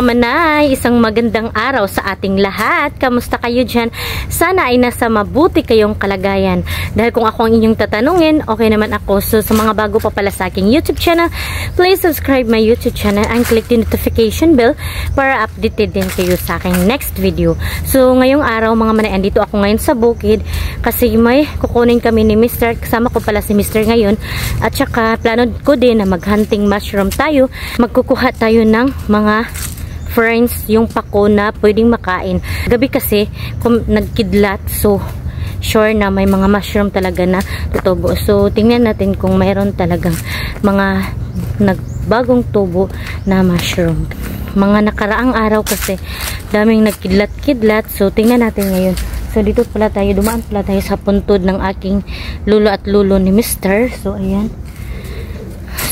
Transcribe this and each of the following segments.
manay, isang magandang araw sa ating lahat. Kamusta kayo dyan? Sana ay nasa mabuti kayong kalagayan. Dahil kung ako ang inyong tatanungin, okay naman ako. So sa mga bago pa pala sa aking YouTube channel, please subscribe my YouTube channel and click the notification bell para updated din kayo sa aking next video. So ngayong araw mga manay, andito ako ngayon sa bukid kasi may kukunin kami ni Mr. Kasama ko pala si Mr. ngayon. At saka plano ko din na mag-hunting mushroom tayo. Magkukuha tayo ng mga friends, yung pako na pwedeng makain. Gabi kasi kung nagkidlat, so sure na may mga mushroom talaga na tutubo. So tingnan natin kung mayroon talagang mga nagbagong tubo na mushroom. Mga nakaraang araw kasi daming nagkidlat-kidlat. So tingnan natin ngayon. So dito pala tayo, dumaan pala tayo sa puntod ng aking lulo at lulo ni Mr. So ayan.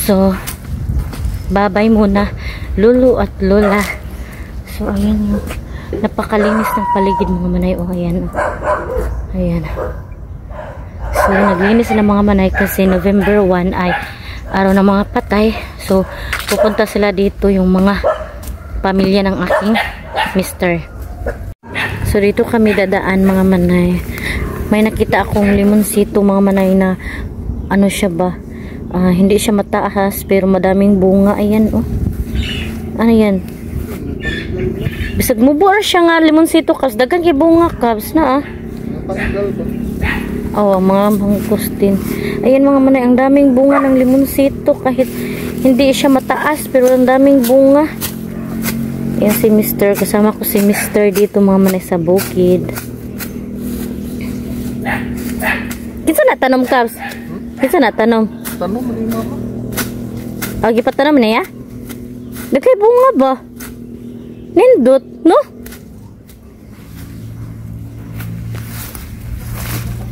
So babay muna lulo at lola. So ayan yung napakalinis ng paligid mga manay. O ayan. Ayan. So naglinis na mga manay kasi November 1 ay araw ng mga patay. So pupunta sila dito yung mga pamilya ng aking Mr. So dito kami dadaan mga manay. May nakita akong limonsito mga manay na ano siya ba? Hindi siya mataas pero madaming bunga. Ayan oh. Ano yan? Bisag mo buar siya nga limonsito kas dagan kay bunga kabs na ah. Oh, mga mangkustin. Ayan mga manay, ang daming bunga ng limonsito kahit hindi siya mataas pero ang daming bunga. Ayan si Mr. Kasama ko si Mr. dito mga manay sa bukid. Kinsa na tanom kabs? Kinsa na tanom? Tanom ni mama. Agi pa tanom niya? Dagkay bunga ba? Nindot, no?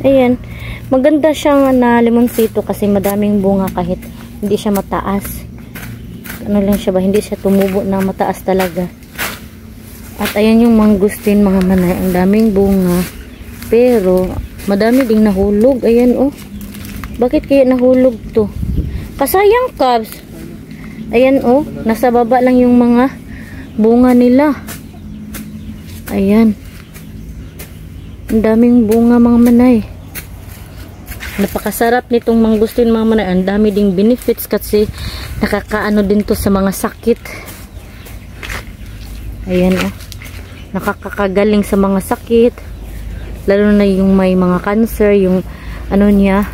Ayan. Maganda siyang na limonsito kasi madaming bunga kahit hindi siya mataas. Ano lang siya ba? Hindi siya tumubo na mataas talaga. At ayan yung mangustin mga manay. Ang daming bunga. Pero madami ding nahulog. Ayan oh. Bakit kaya nahulog to? Kasayang kabs. Ayan oh. Nasa baba lang yung mga bunga nila. Ayan. Ang daming bunga mga manay. Napakasarap nitong mangustin mga manay. Ang dami ding benefits kasi nakakaano din to sa mga sakit. Ayan oh. Nakakagaling sa mga sakit. Lalo na yung may mga cancer, yung ano niya,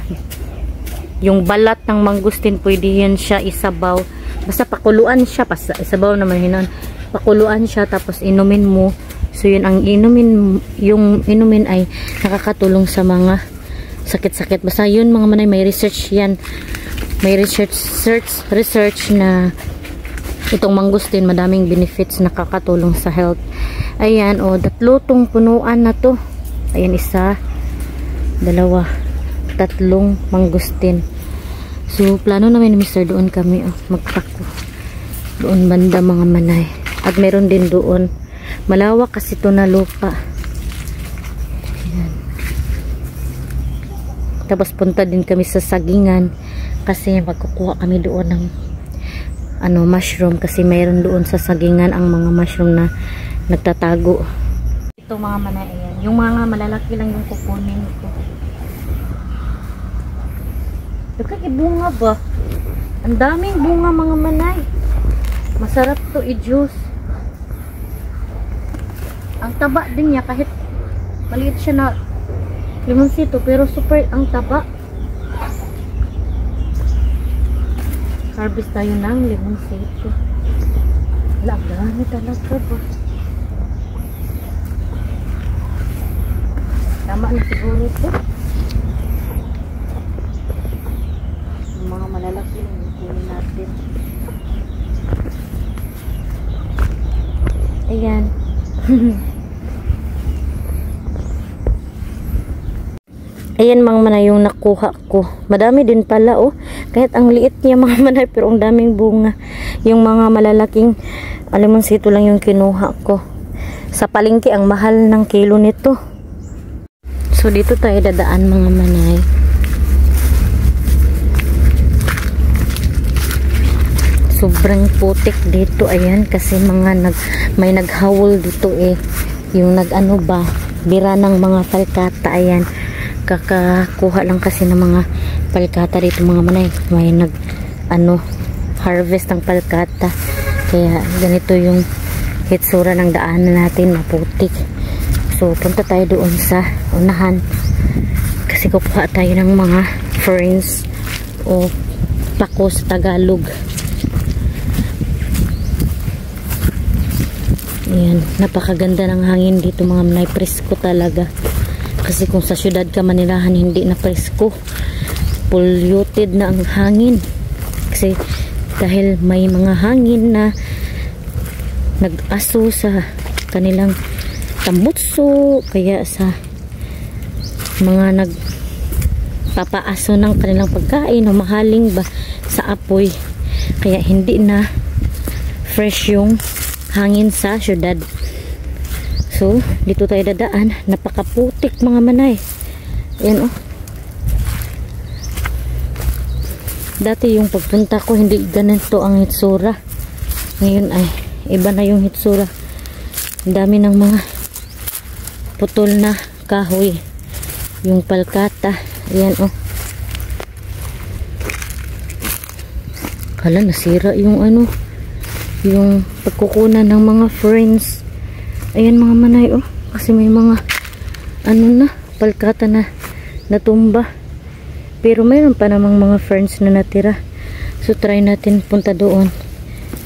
yung balat ng mangustin, pwede yan siya isabaw. Basta pakuluan siya, isabaw naman hinon. Pakuluan siya tapos inumin mo. So yun ang inumin, yung inumin ay nakakatulong sa mga sakit-sakit. Basta yun mga manay, may research yan. May research na itong mangustin madaming benefits, nakakatulong sa health. Ayan o, tatlo tong punuan na to. Ayan, isa, dalawa, tatlong mangustin. So plano namin ni Mr. doon kami magpako. Doon banda mga manay. At meron din doon. Malawak kasi to na lupa. Ayan. Tapos punta din kami sa sagingan kasi magkukuha kami doon ng mushroom kasi mayroon doon sa sagingan ang mga mushroom na nagtatago. Ito mga manay, ayan. Yung mga malalaki lang yung kukunin ko. Dagkay bunga ba? Ang daming bunga mga manay. Masarap to i-juice. Ang taba din niya kahit maliit siya na limonsito pero super ang taba. Harvest tayo ng limonsito. Wala, gani talaga ba? Tama na siguro ito. Yung mga malalaki lang kunin natin. Ayan. Ayan mga manay yung nakuha ko. Madami din pala oh. Kahit ang liit niya mga manay pero ang daming bunga. Yung mga malalaking limonsito lang yung kinuha ko. Sa palengke ang mahal ng kilo nito. So dito tayo dadaan mga manay. So sobrang putik dito. Ayan, kasi may naghawol dito eh. Yung nag-ano ba, bira ng mga palkata. Ayan, kakakuha lang kasi ng mga palkata dito mga manay. May harvest ng palkata. Kaya ganito yung hitsura ng daanan natin, maputik. So punta tayo doon sa unahan kasi kukuha tayo ng mga ferns o pako sa Tagalog. Ayan, napakaganda ng hangin dito mga manay, presko talaga. Kasi kung sa syudad ka Manilahan, hindi na presko, polluted na ang hangin. Kasi dahil may mga hangin na nag-aso sa kanilang tambutso, kaya sa mga nagpapaaso ng kanilang pagkain o mahaling ba sa apoy, kaya hindi na fresh yung hangin sa syudad. So dito tayo dadaan, napakaputik mga manay. Ayan dati yung pagpunta ko hindi ganito ang hitsura, ngayon ay iba na yung hitsura. Ang dami ng mga putol na kahoy, yung palkata. Ayan hala, nasira yung yung pagkukunan ng mga ferns. Ayan mga manay kasi may mga palkata na natumba, pero mayroon pa namang mga ferns na natira. So try natin punta doon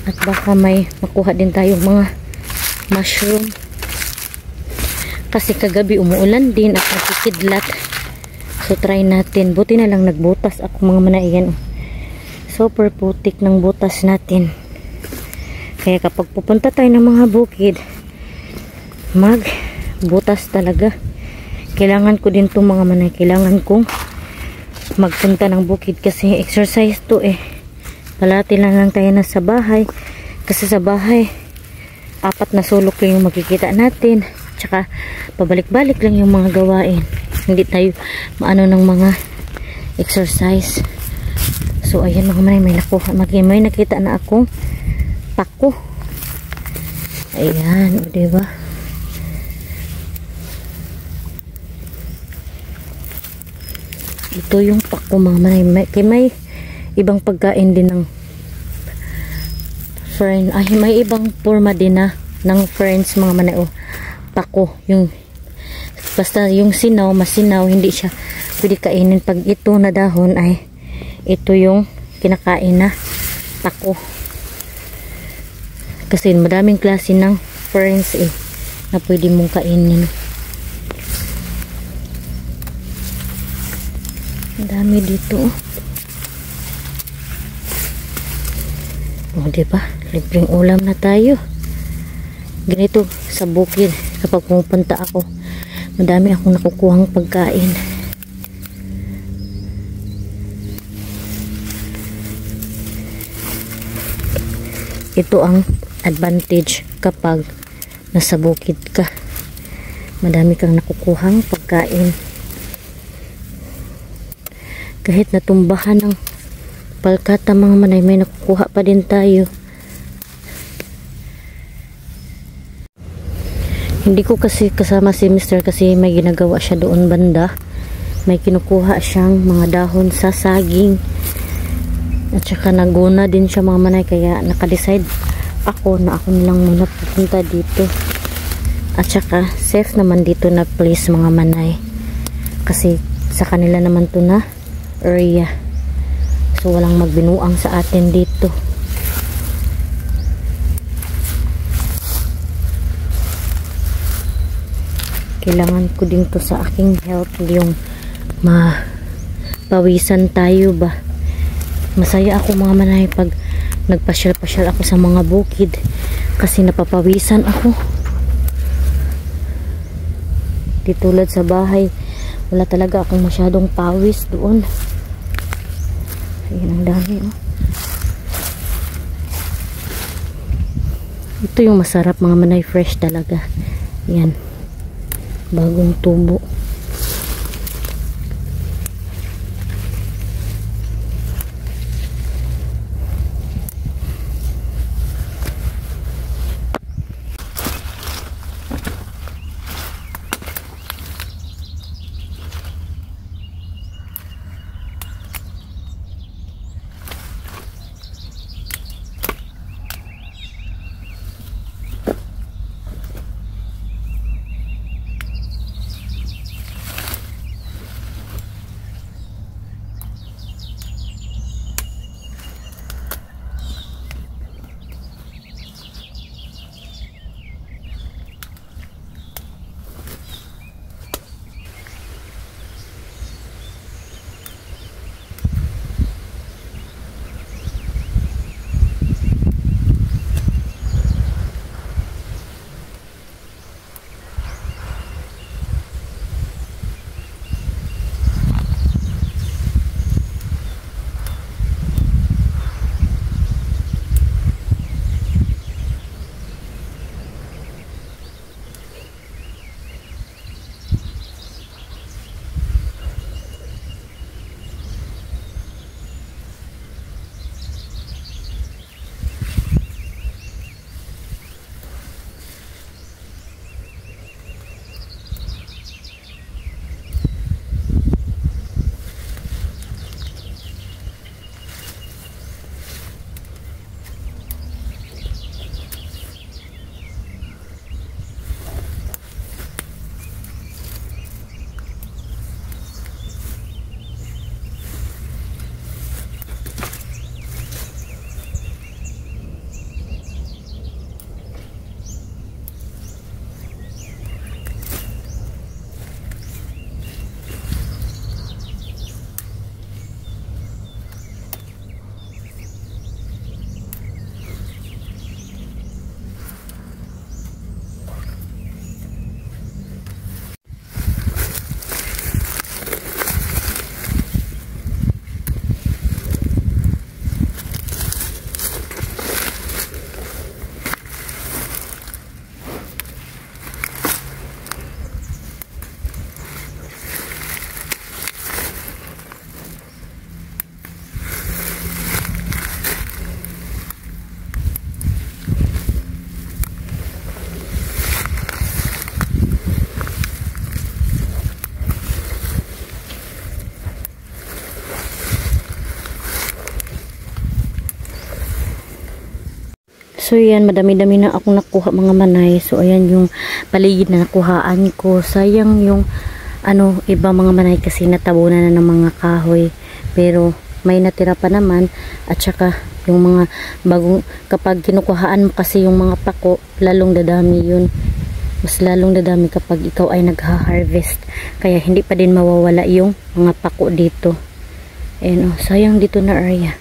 at baka may makuha din tayong mga mushroom, kasi kagabi umuulan din at nakikidlat. So try natin, buti na lang nagbutas ako mga manay. Ayan super putik ng butas natin. Kaya kapag pupunta tayo ng mga bukid, magbutas talaga. Kailangan ko din itong mga manay, kailangan kong magpunta ng bukid kasi exercise to eh. Palati lang tayo na sa bahay, kasi sa bahay 4 na sulok lang yung makikita natin, tsaka pabalik-balik lang yung mga gawain, hindi tayo maano ng mga exercise. So ayan mga manay, may nakita na akong pako. Ayan, diba? Ito yung pako mga manay. May ibang pagkain din ng fern. Ay, may ibang forma din na ng ferns mga manay. Pako. Basta yung masinaw, hindi siya pwede kainin. Pag ito na dahon ay ito yung kinakain na pako. Kasi madaming klase ng ferns na pwede mong kainin. Dami dito. Diba? Libreng ulam na tayo. Ganito sa bukid kapag pumunta ako, madami akong nakukuhang pagkain. Ito ang advantage kapag nasa bukid ka, madami kang nakukuhang pagkain. Kahit natumbahan ng palkata mga manay, may nakukuha pa din tayo. Hindi ko kasi kasama si Mr. kasi may ginagawa siya doon banda. May kinukuha siyang mga dahon sa saging at saka naguna din siya mga manay, kaya nakadecide ako na ako nilang muna pupunta dito. At saka safe naman dito na place mga manay, kasi sa kanila naman to na area, so walang magbinuang sa atin dito. Kailangan ko din to sa aking health, yung mapawisan tayo ba. Masaya ako mga manay pag nagpasyal-pasyal ako sa mga bukid, kasi napapawisan ako. Di tulad sa bahay, wala talaga akong masyadong pawis doon. Ayan, ang dami Ito yung masarap mga manay, fresh talaga. Yan, bagong tubo. So yan, madami-dami na akong nakuha mga manay. So ayan yung paligid na nakuhaan ko. Sayang yung iba mga manay kasi natabunan na ng mga kahoy. Pero may natira pa naman. At saka yung mga bagong, kapag kinukuhaan mo kasi yung mga pako, lalong dadami yun. Mas lalong dadami kapag ikaw ay nagha-harvest. Kaya hindi pa din mawawala yung mga pako dito. Ayan sayang dito na area.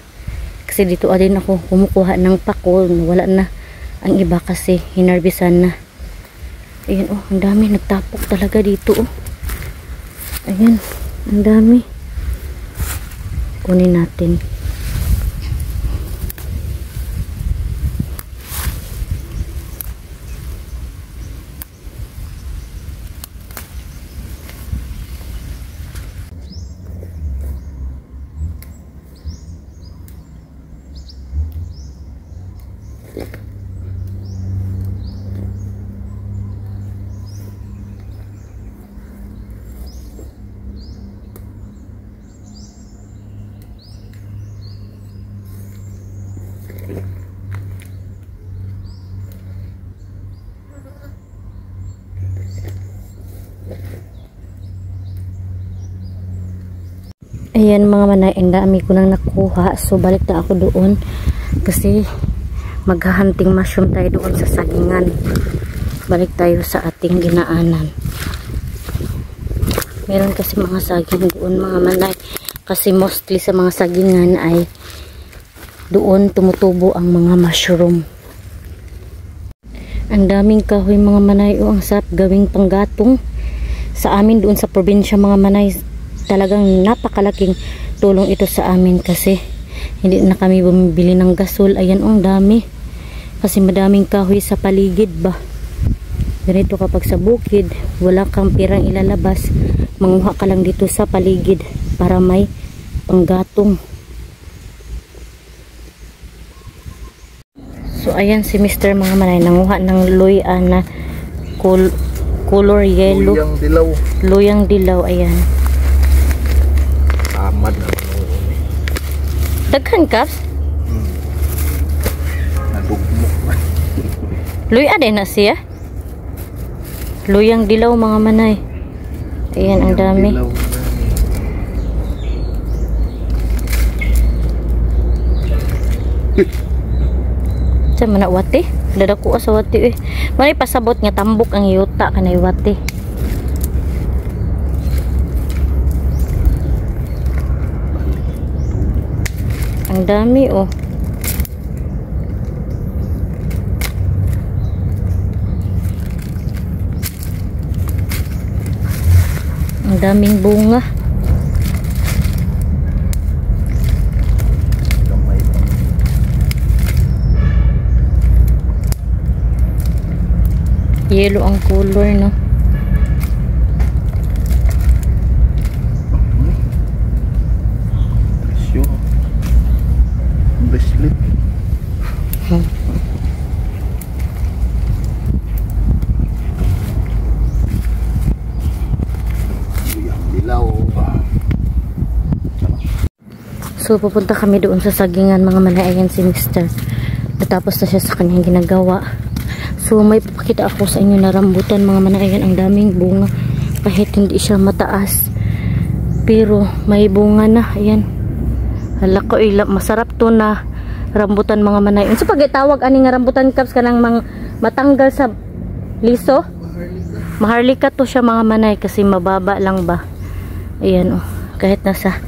Kasi dito din ako kumukuha ng pako. Wala na ang iba kasi hinarbisan na. Ayan ang dami. Nagtapok talaga dito Ayan, ang dami. Kunin natin. Ayan mga manay, ang dami ko nang nakuha. So balik na ako doon kasi maghahunting mushroom tayo doon sa sagingan. Balik tayo sa ating ginaanan. Meron kasi mga saging doon mga manay. Kasi mostly sa mga sagingan ay doon tumutubo ang mga mushroom. Ang daming kahoy mga manay. Ang sarap gawing panggatong. Sa amin doon sa probinsya mga manay, talagang napakalaking tulong ito sa amin kasi hindi na kami bumibili ng gasol. Ayan ang dami kasi madaming kahoy sa paligid ba. Ganito kapag sa bukid wala kang pirang ilalabas, manguha ka lang dito sa paligid para may panggatong. So ayan si Mr. mga manay nanguha ng luya na color yellow. Luyang dilaw. Ayan. Amad na daghan kaps nadugmok luya din na siya. Luyang dilaw mga manay. Ayan ang dami. Sa mana wati dadako sa wati manay pasabot nga tambok ang yuta kanay wati. Ang dami Ang daming bunga. Yellow ang color no. Bracelet. So pupunta kami doon sa sagingan mga manay. Ayan si Mr. Natapos na siya sa kanyang ginagawa. So may papakita ako sa inyo na rambutan mga manay. Ayan ang daming bunga kahit hindi siya mataas pero may bunga na. Ayan. Hala ko masarap to na rambutan mga manay. Unsa pag itawag ani nga rambutan caps kanang matanggal sa liso? Maharlika to siya mga manay kasi mababa lang ba. Ayan kahit nasa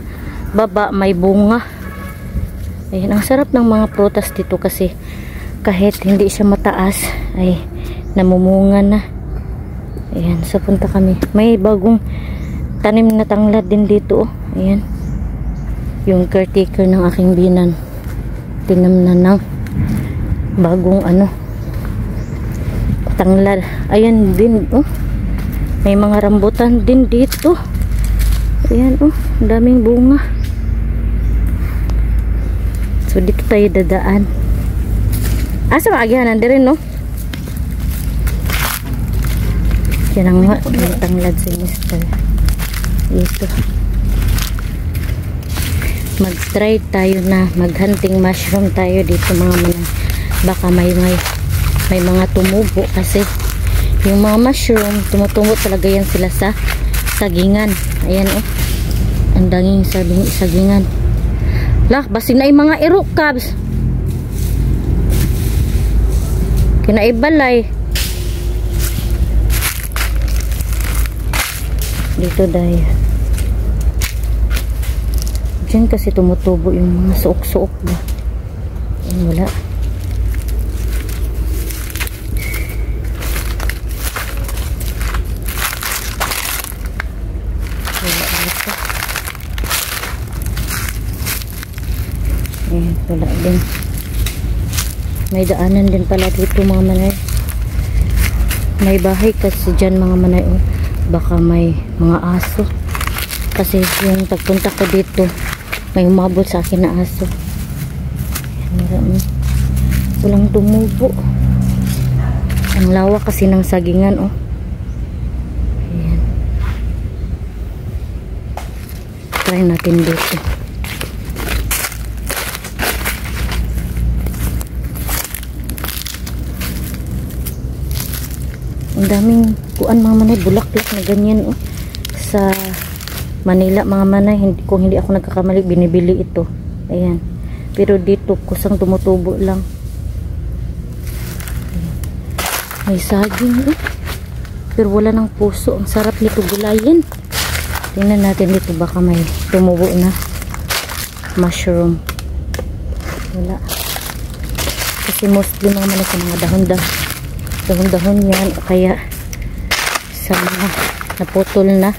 baba may bunga. Ayan ang sarap ng mga prutas dito kasi kahit hindi siya mataas ay namumunga na. Ayan so punta kami. May bagong tanim na tanglad din dito Ayan. Yung caretaker ng aking binan tinamnan ng bagong tanglad. Ayan din may mga rambutan din dito. Ayan daming bunga. So dito tayo dadaan. Asa maagihanan din no? Yan ang tanglad si Mr. Dito mag-try tayo na maghunting mushroom tayo dito mga manay. baka may mga tumubo kasi yung mga mushroom tumutubo talaga yan sila sa sagingan. Ayan oh, ang danging sagingan. Lah, basig na yung mga irok kabs. Kinaibalay. Dito dahil. Diyan kasi tumutubo yung mga suok-suok ba. Ayan, wala. Wala din. May daanan din pala dito mga manay. May bahay kasi dyan mga manay. Baka may mga aso. Kasi yung pagpunta ko dito, may umabot sa akin na aso. Marami. Walang tumubo. Ang lawa kasi ng sagingan oh. Ayan. Try natin dito. Ang daming kuan mga manay, bulaklak na ganyan oh. Sa Manila mga manay, kung hindi ako nagkakamali, binibili ito. Ayan. Pero dito kusang tumutubo lang. May saging eh. Pero wala ng puso. Ang sarap nito gulayin. Tingnan natin dito, baka may tumubo na mushroom. Wala. Kasi mostly mga manay sa mga dahon-dahon yan o kaya sa mga naputol na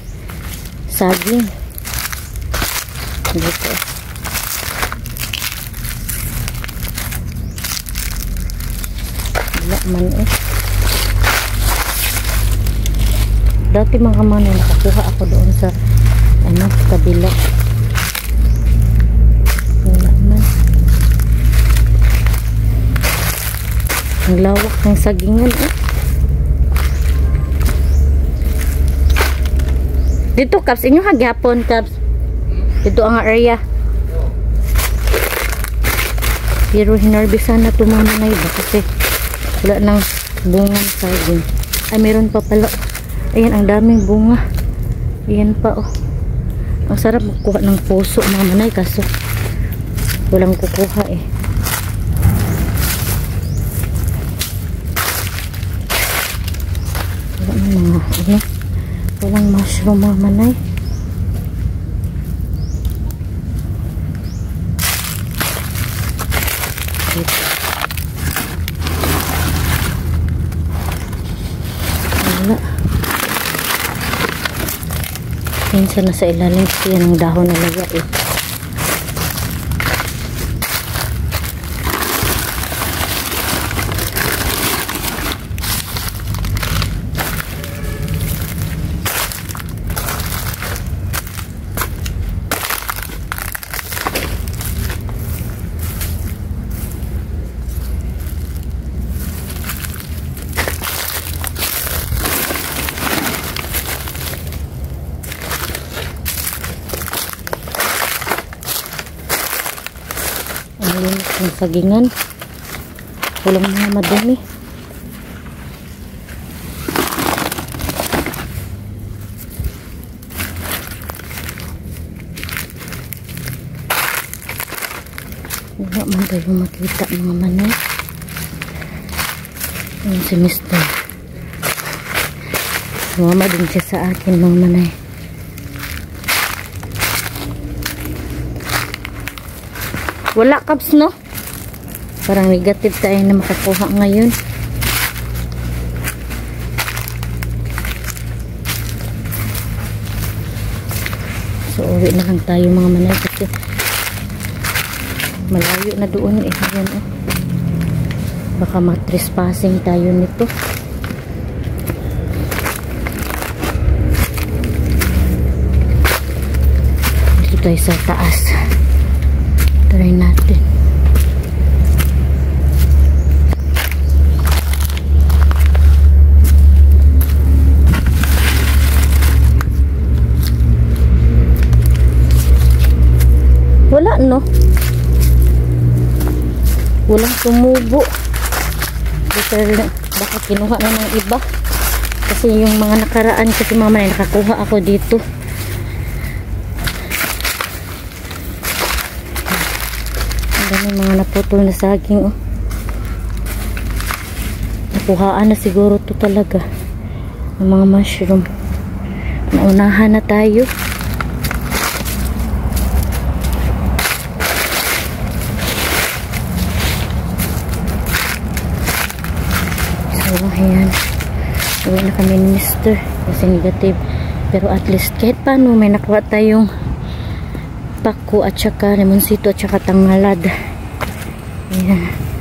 saging dito. Wala man eh. Dati mga manay nakakuha ako doon sa kabila. Wala man. Ang lawak ng sagingan eh. Dito Kaps, inyo hagyapon Kaps. Dito ang area. Pero hinarbisan na ito mga manay ba kasi wala nang bungang saging. Ay meron pa pala. Ayan ang daming bunga. Ayan pa oh. Ang sarap magkuha ng puso mga manay kaso walang kukuha eh. Walang mushroom mga manay. Wala. Minsan nasa ilalim siya ng dahon na laga eh. Linis ng sagingan. Walang mga madumi. Wala man tayo makita mga manay. Ayan si Mr. Sumama din siya sa akin mga manay. Wala Kaps no? Parang negative tayo na makakuha ngayon. So uwi na lang tayo mga manay kasi malayo na doon eh. Ayan, oh. Baka matrespassing tayo nito. Dito tayo sa taas. Try natin. Wala no? Walang tumubo. Literal, baka kinuha na ng iba. Kasi yung mga nakaraan kasi mama na nakakuha ako dito. Ang dami mga naputol na saging, oh. Nakuhaan na siguro to talaga ng mga mushroom. Naunahan na tayo. So ayan, uwi na kami ni Mr. kasi negative, pero at least kahit paano may nakuha tayong pako at saka lemonsito at saka tangalad. Ayan.